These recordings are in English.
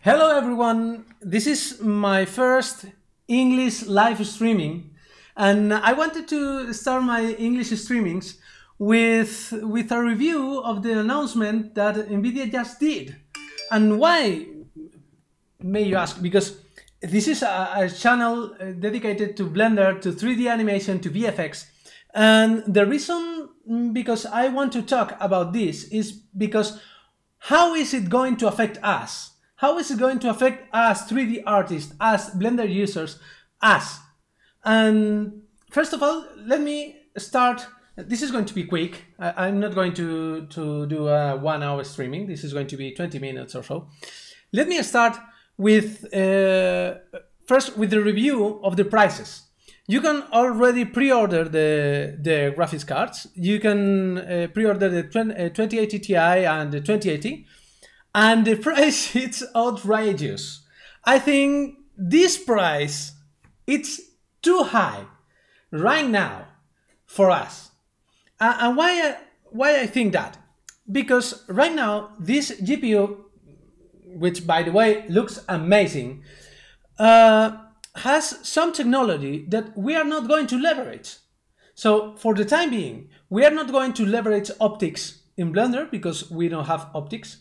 Hello everyone, this is my first English live streaming, and I wanted to start my English streamings with a review of the announcement that NVIDIA just did. And why, may you ask? Because this is a channel dedicated to Blender, to 3D animation, to VFX, and the reason because I want to talk about this is because how is it going to affect us? How is it going to affect us 3D artists, us Blender users, us? And first of all, let me start. This is going to be quick. I'm not going to do a 1 hour streaming. This is going to be 20 minutes or so. Let me start with first with the review of the prices. You can already pre-order the graphics cards. You can pre-order the 2080 Ti and the 2080. And the price, it's outrageous. I think this price, it's too high right now for us. And why I think that? Because right now, this GPU, which by the way looks amazing, has some technology that we are not going to leverage. So for the time being, we are not going to leverage optics in Blender because we don't have optics.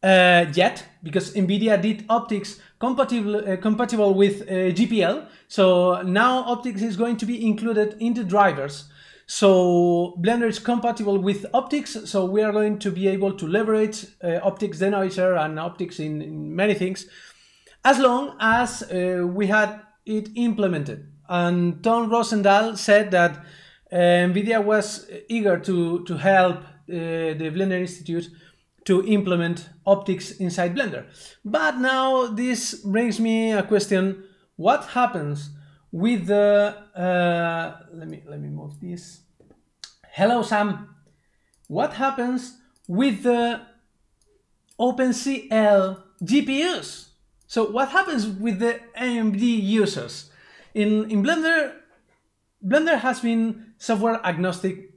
Yet, because NVIDIA did optics compatible with GPL, so now optics is going to be included in the drivers. So Blender is compatible with optics, so we are going to be able to leverage optics denoiser and optics in many things, as long as we had it implemented. And Tom Rosendahl said that NVIDIA was eager to help the Blender Institute to implement optics inside Blender. But now this brings me a question: what happens with the let me move this. Hello Sam. What happens with the OpenCL GPUs? So what happens with the AMD users? In Blender, Blender has been software agnostic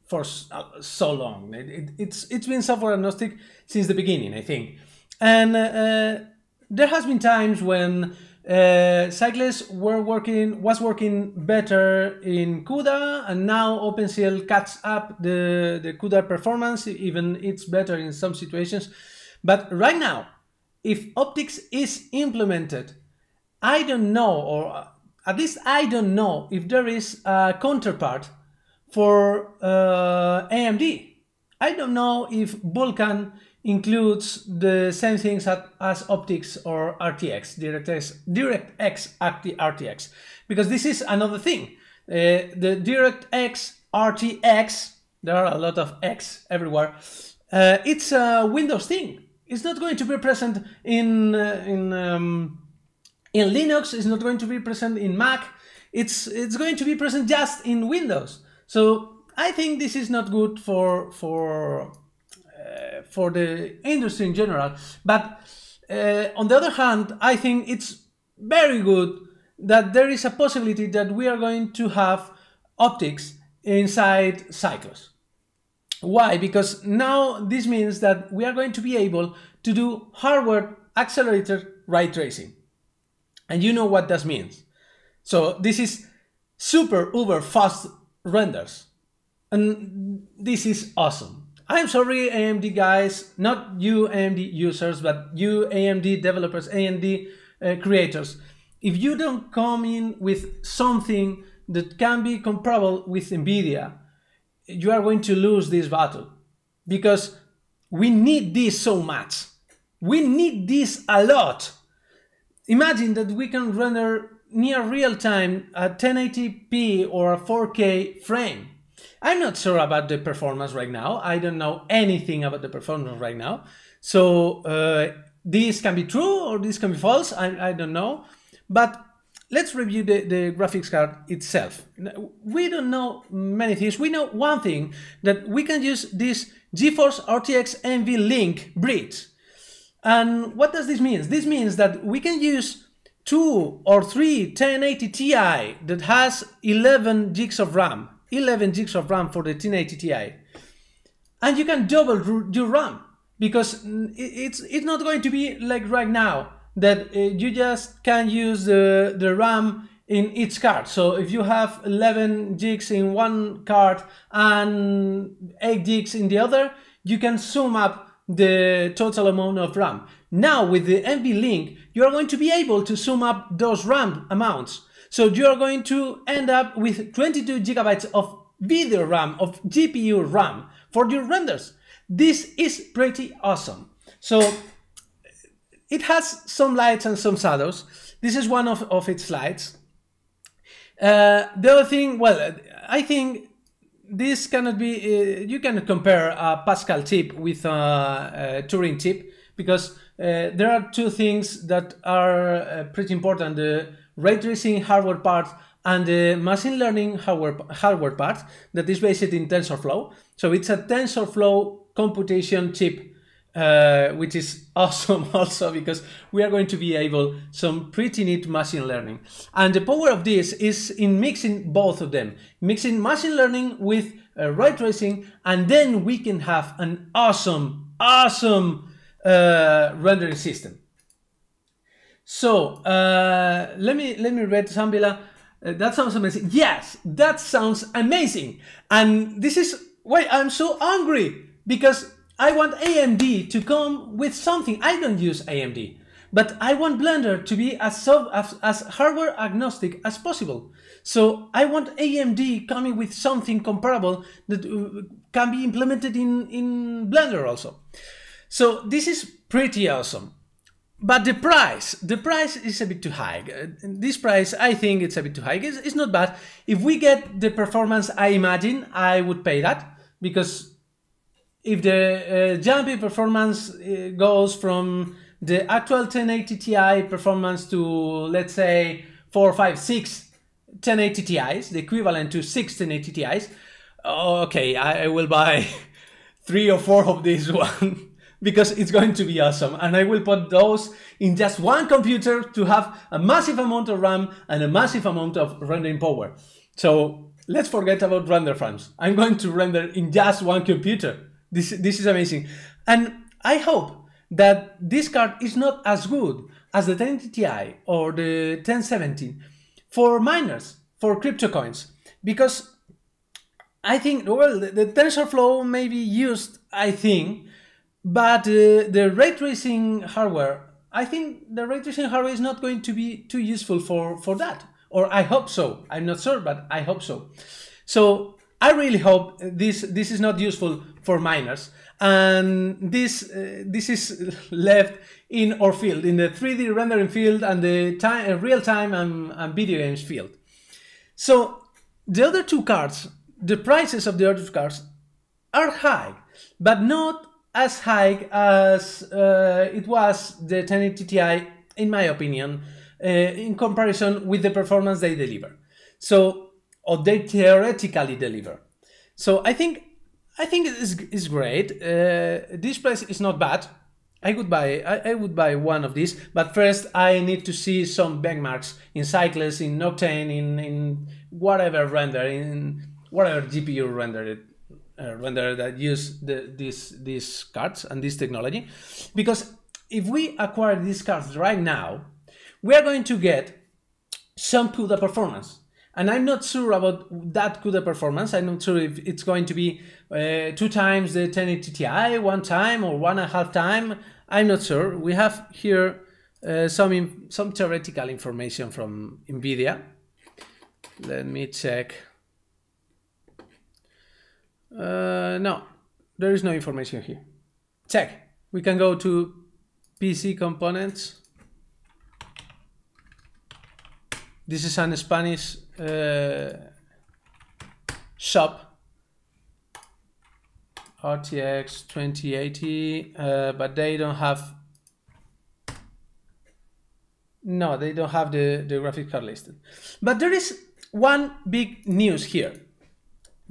for so long. It's been software agnostic since the beginning, I think. And there has been times when Cycles was working better in CUDA, and now OpenCL catch up the CUDA performance, even it's better in some situations. But right now, if optics is implemented, I don't know, or at least I don't know if there is a counterpart for AMD. I don't know if Vulkan includes the same things as optics or RTX, DirectX RTX, because this is another thing. The DirectX RTX, there are a lot of X everywhere, it's a Windows thing. It's not going to be present in Linux, it's not going to be present in Mac, it's going to be present just in Windows. So I think this is not good for the industry in general. But on the other hand, I think it's very good that there is a possibility that we are going to have optics inside Cycles. Why? Because now this means that we are going to be able to do hardware accelerated ray tracing. And you know what that means. So this is super uber fast renders, and this is awesome. I'm sorry AMD guys, not you AMD users, but you AMD developers, AMD creators. if you don't come in with something that can be comparable with NVIDIA, you are going to lose this battle, because we need this so much. We need this a lot. Imagine that we can render near real time a 1080p or a 4K frame. I'm not sure about the performance right now. I don't know anything about the performance right now. So this can be true or this can be false. I don't know. But let's review the graphics card itself. We don't know many things. We know one thing, that we can use this GeForce RTX NVLink bridge. And what does this mean? This means that we can use 2 or 3 1080 Ti that has 11 gigs of RAM. 11 gigs of RAM for the 1080 Ti. And you can double your RAM, because it's not going to be like right now, that you just can use the RAM in each card. So if you have 11 gigs in one card and 8 gigs in the other, you can sum up the total amount of RAM. Now with the NVLink, you are going to be able to sum up those RAM amounts. So you are going to end up with 22 gigabytes of video RAM, of GPU RAM for your renders. This is pretty awesome. So it has some lights and some shadows. This is one of its lights. The other thing, well, I think this cannot be, you cannot compare a Pascal chip with a Turing chip, because there are two things that are pretty important: the ray tracing hardware part and the machine learning hardware part that is based in TensorFlow. So it's a TensorFlow computation chip, which is awesome also, because we are going to be able some pretty neat machine learning. And the power of this is in mixing both of them, mixing machine learning with ray tracing, and then we can have an awesome rendering system. So let me read Zambila. That sounds amazing. Yes, that sounds amazing. And this is why I'm so angry, because I want AMD to come with something. I don't use AMD, but I want Blender to be as hardware agnostic as possible. So I want AMD coming with something comparable that can be implemented in Blender also. So this is pretty awesome. But the price is a bit too high. This price, I think it's a bit too high. It's not bad. If we get the performance I imagine, I would pay that, because if the jump in performance goes from the actual 1080 Ti performance to, let's say, 4, 5, 6 1080 Ti's, the equivalent to 6 1080 Ti's, okay, I will buy 3 or 4 of these one. Because it's going to be awesome, and I will put those in just one computer to have a massive amount of RAM and a massive amount of rendering power. So let's forget about render farms. I'm going to render in just one computer. This is amazing. And I hope that this card is not as good as the 1080 Ti or the 1070 for miners, for crypto coins, because I think, well, the TensorFlow may be used, I think, but the ray tracing hardware, I think the ray tracing hardware is not going to be too useful for that. Or I hope so. I'm not sure, but I hope so. So I really hope this is not useful for miners. And this is left in our field, in the 3D rendering field and the real time and video games field. So the other two cards, the prices of the other two cards are high, but not as high as it was the 1080 Ti, in my opinion, in comparison with the performance they deliver. So, or they theoretically deliver. So I think it's great. This price is not bad. I would buy one of these, but first I need to see some benchmarks in Cycles, in Octane, in whatever render, in whatever GPU render that use these cards and this technology. Because if we acquire these cards right now, we are going to get some CUDA performance. And I'm not sure about that CUDA performance. I'm not sure if it's going to be 2 times the 1080 Ti, 1 time or 1.5 times. I'm not sure. We have here some theoretical information from NVIDIA. Let me check. No, there is no information here. Check. We can go to PC components. This is an Spanish shop, RTX 2080, but they don't have. No, they don't have the graphics card listed. But there is one big news here,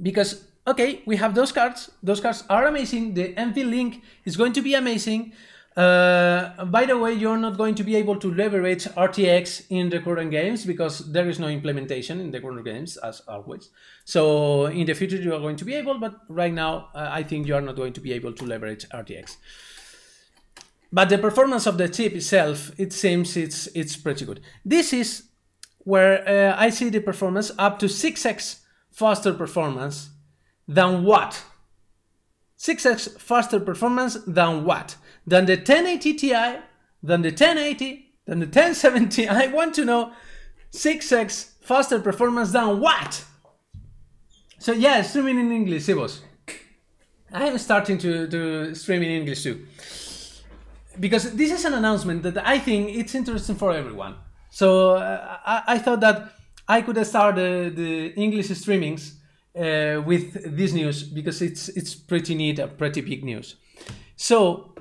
because okay, we have those cards. Those cards are amazing. The NVLink is going to be amazing. By the way, you're not going to be able to leverage RTX in the current games because there is no implementation in the current games, as always. So in the future you are going to be able, but right now I think you are not going to be able to leverage RTX. But the performance of the chip itself, it seems it's pretty good. This is where I see the performance up to 6x faster performance than what? 6x faster performance than what? Than the 1080 Ti, than the 1080, than the 1070. I want to know 6x faster performance than what? So yeah, streaming in English, Sibos. I am starting to stream in English too. Because this is an announcement that I think it's interesting for everyone. So I thought that I could start the English streamings with this news because it's pretty neat, pretty big news. So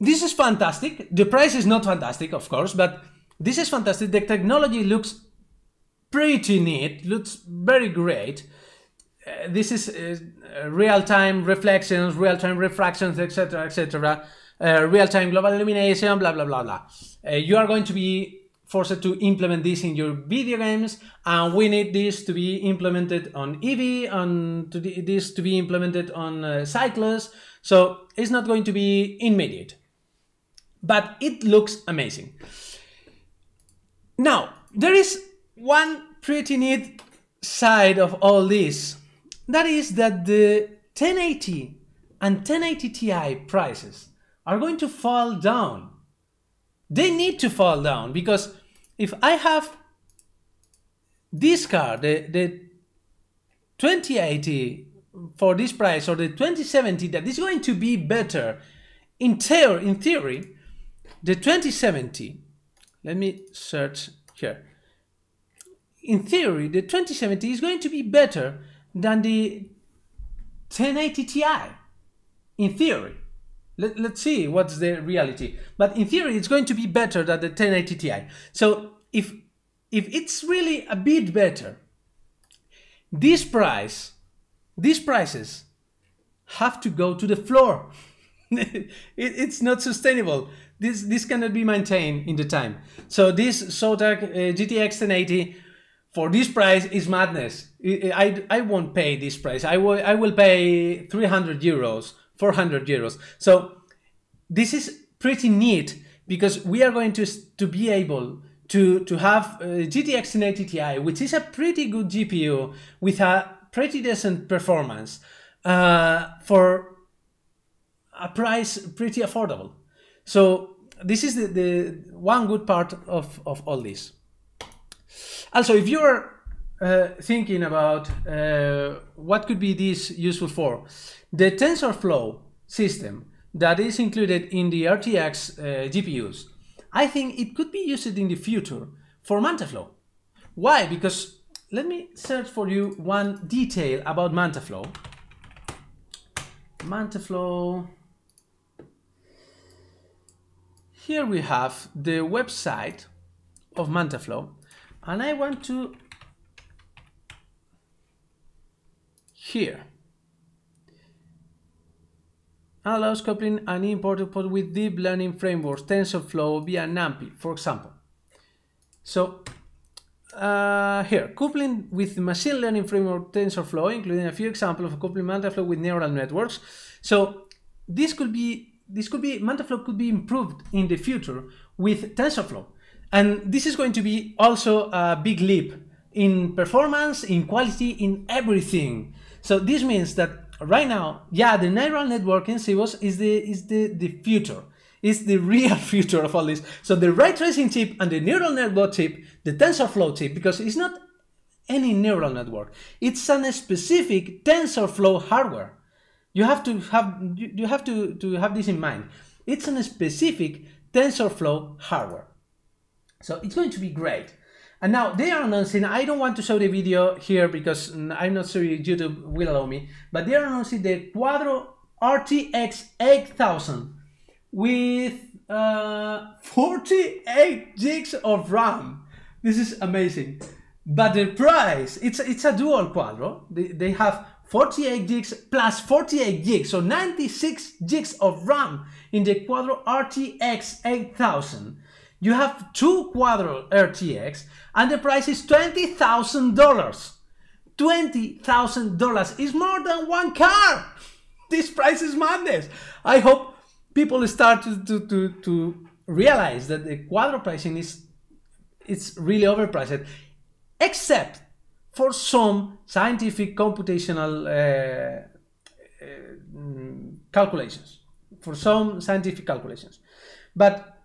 this is fantastic. The price is not fantastic, of course, but this is fantastic. The technology looks pretty neat, looks very great. This is real-time reflections, real-time refractions, etc., etc. Real-time global illumination, blah, blah, blah, blah. You are going to be forced to implement this in your video games, and we need this to be implemented on EV, this to be implemented on cyclists. So it's not going to be immediate, but it looks amazing. Now, there is one pretty neat side of all this. That is that the 1080 and 1080 Ti prices are going to fall down. They need to fall down because if I have this card, the 2080 for this price or the 2070 that is going to be better in theory, the 2070, let me search here. In theory, the 2070 is going to be better than the 1080 Ti, in theory. Let's see what's the reality. But in theory, it's going to be better than the 1080 Ti. So if it's really a bit better, these prices have to go to the floor. It's not sustainable. This cannot be maintained in the time. So this Zotac GTX 1080 for this price is madness. I won't pay this price. I will pay 300 euros, 400 euros. So this is pretty neat because we are going to be able to have GTX 1080 Ti, which is a pretty good GPU with a pretty decent performance for a price pretty affordable. So this is the one good part of all this. Also, if you're thinking about what could be this useful for, the TensorFlow system that is included in the RTX GPUs, I think it could be used in the future for MantaFlow. Why? Because let me search for you one detail about MantaFlow. MantaFlow. Here we have the website of MantaFlow, and I want to here allows coupling an import output with deep learning frameworks, TensorFlow via NumPy, for example. So here, coupling with machine learning framework TensorFlow, including a few examples of coupling MantaFlow with neural networks. So this could be MantaFlow could be improved in the future with TensorFlow, and this is going to be also a big leap in performance, in quality, in everything. So this means that right now, yeah, the neural network in CBOS is the future. is the real future of all this. So the ray tracing chip and the neural network chip, the TensorFlow chip, because it's not any neural network, it's a specific TensorFlow hardware. You have to have this in mind. It's a specific TensorFlow hardware. So it's going to be great. And now they are announcing, I don't want to show the video here because I'm not sure if YouTube will allow me, but they are announcing the Quadro RTX 8000 with 48 gigs of RAM. This is amazing. But the price, it's a dual Quadro. They have 48 gigs plus 48 gigs, so 96 gigs of RAM in the Quadro RTX 8000. You have two Quadro RTX and the price is $20,000. $20,000 is more than one car. This price is madness. I hope people start to realize that the Quadro pricing it's really overpriced, except for some scientific computational calculations. For some scientific calculations. But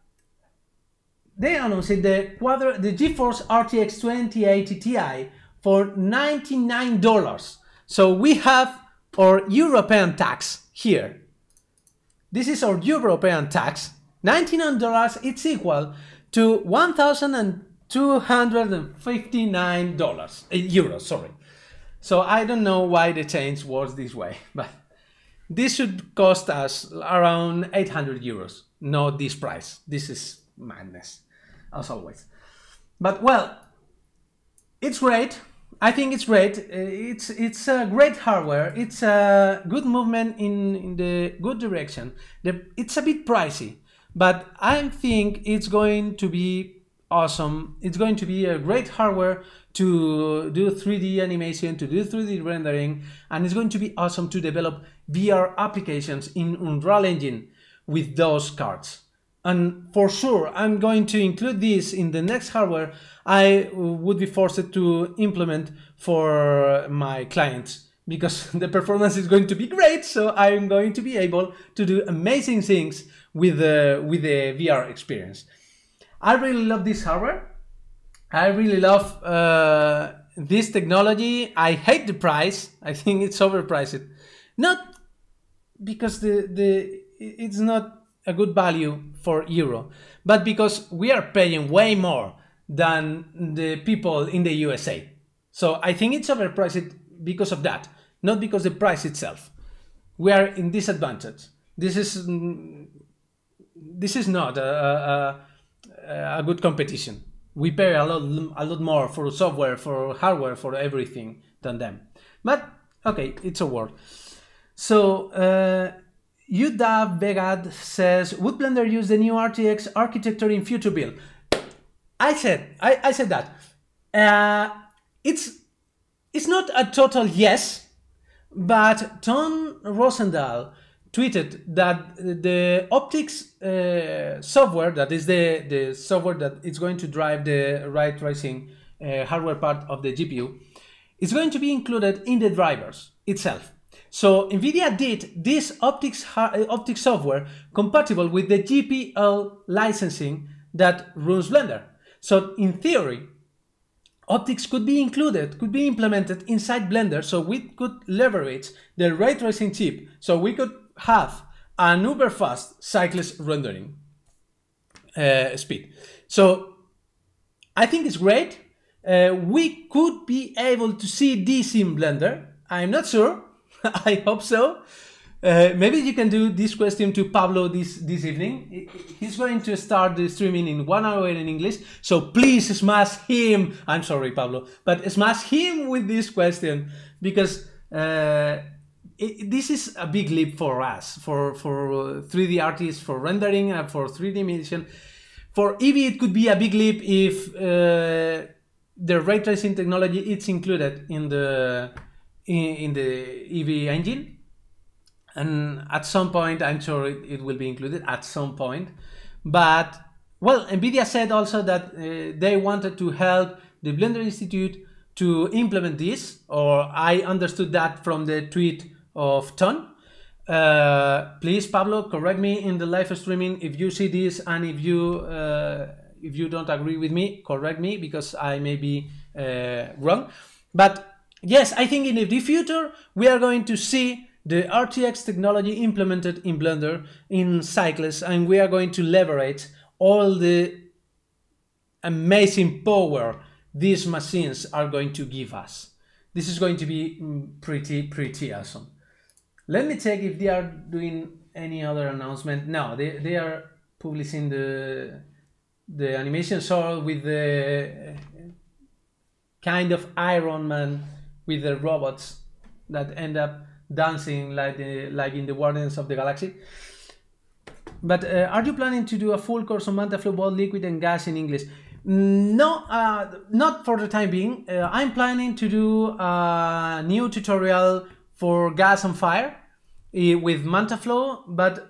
they announced the GeForce RTX 2080 Ti for $99. So we have our European tax here. This is our European tax. $99, it's equal to $1,259 euros, sorry. So I don't know why the change was this way, but this should cost us around 800 euros, not this price. This is madness, as always. But well, it's great. I think it's great. It's a great hardware. It's a good movement in the good direction. It's a bit pricey, but I think it's going to be awesome. It's going to be a great hardware to do 3D animation, to do 3D rendering, and it's going to be awesome to develop VR applications in Unreal Engine with those cards. And for sure, I'm going to include this in the next hardware I would be forced to implement for my clients, because the performance is going to be great, so I'm going to be able to do amazing things with the VR experience. I really love this hardware. I really love this technology. I hate the price. I think it's overpriced. Not because it's not a good value for euro, but because we are paying way more than the people in the USA. So I think it's overpriced because of that, not because the price itself. We are in disadvantage. This is not a good competition. We pay a lot more for software, for hardware, for everything than them. But okay, it's a word. So UW Vegad says, would Blender use the new RTX architecture in future build? I said that. It's not a total yes, but Tom Rosendahl tweeted that the optics software, that is the software that is going to drive the ray tracing hardware part of the GPU, is going to be included in the drivers itself. So NVIDIA did this optics software compatible with the GPL licensing that runs Blender. So in theory, optics could be included, could be implemented inside Blender, so we could leverage the ray tracing chip, so we could have an uber fast cyclist rendering speed. So I think it's great. We could be able to see this in Blender. I'm not sure. I hope so. Maybe you can do this question to Pablo this evening. He's going to start the streaming in 1 hour in English. So please smash him. I'm sorry, Pablo, but smash him with this question, because this is a big leap for us, for 3D artists, for rendering, and for 3D animation. For Eevee, it could be a big leap if the ray tracing technology is included in the Eevee engine, and at some point I'm sure it will be included at some point. But well, NVIDIA said also that they wanted to help the Blender Institute to implement this, or I understood that from the tweet of Ton. Please, Pablo, correct me in the live streaming if you see this, and if you don't agree with me, correct me, because I may be wrong. But yes, I think in the future we are going to see the RTX technology implemented in Blender in Cycles, and we are going to leverage all the amazing power these machines are going to give us. This is going to be pretty awesome. Let me check if they are doing any other announcement. No, they are publishing the animation show with the kind of Iron Man with the robots that end up dancing like in the Guardians of the Galaxy. But are you planning to do a full course on MantaFlow, both liquid and gas, in English? No, not for the time being. I'm planning to do a new tutorial for gas and fire with MantaFlow, but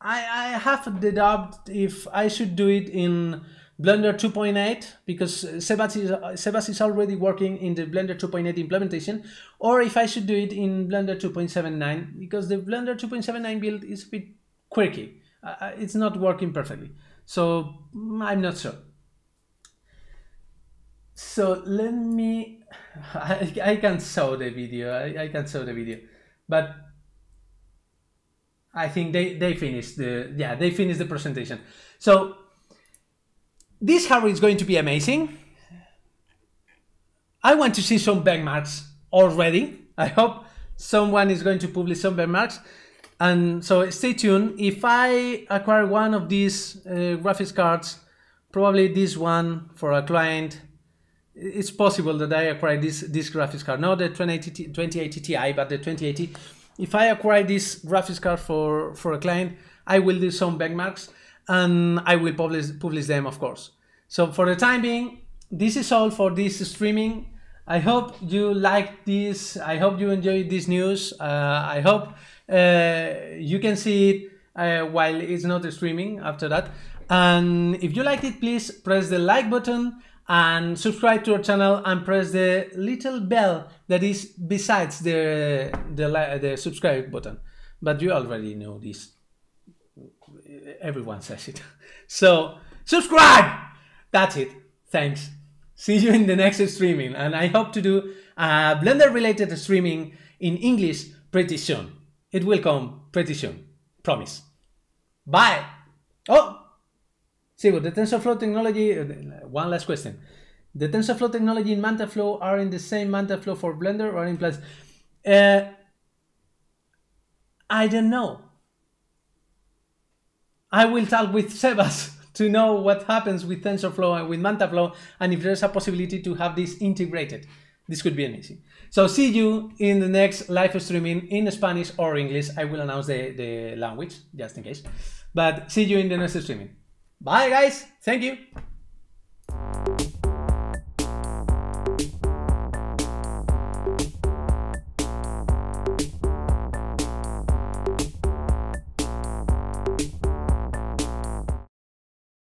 I have the doubt if I should do it in Blender 2.8, because Sebas is already working in the Blender 2.8 implementation, or if I should do it in Blender 2.79, because the Blender 2.79 build is a bit quirky. It's not working perfectly, so I'm not sure. So let me, I can show the video, I can show the video, but I think they finished they finished the presentation. So this hardware is going to be amazing. I want to see some benchmarks already. I hope someone is going to publish some benchmarks, and so stay tuned. If I acquire one of these graphics cards, probably this one for a client, it's possible that I acquire this graphics card, not the 2080 Ti, but the 2080. If I acquire this graphics card for a client, I will do some benchmarks and I will publish them, of course. So for the time being, this is all for this streaming. I hope you liked this. I hope you enjoyed this news. I hope you can see it while it's not streaming after that. And if you liked it, please press the like button and subscribe to our channel and press the little bell that is besides the subscribe button. But you already know this. Everyone says it. So subscribe! That's it. Thanks. See you in the next streaming. And I hope to do a Blender related streaming in English pretty soon. It will come pretty soon. Promise. Bye! Oh! See, but the TensorFlow technology, one last question. The TensorFlow technology in MantaFlow are in the same MantaFlow for Blender or in place? I don't know. I will talk with Sebas to know what happens with TensorFlow and with MantaFlow, and if there's a possibility to have this integrated. This could be amazing. So see you in the next live streaming in Spanish or English. I will announce the language, just in case. But see you in the next streaming. Bye, guys. Thank you.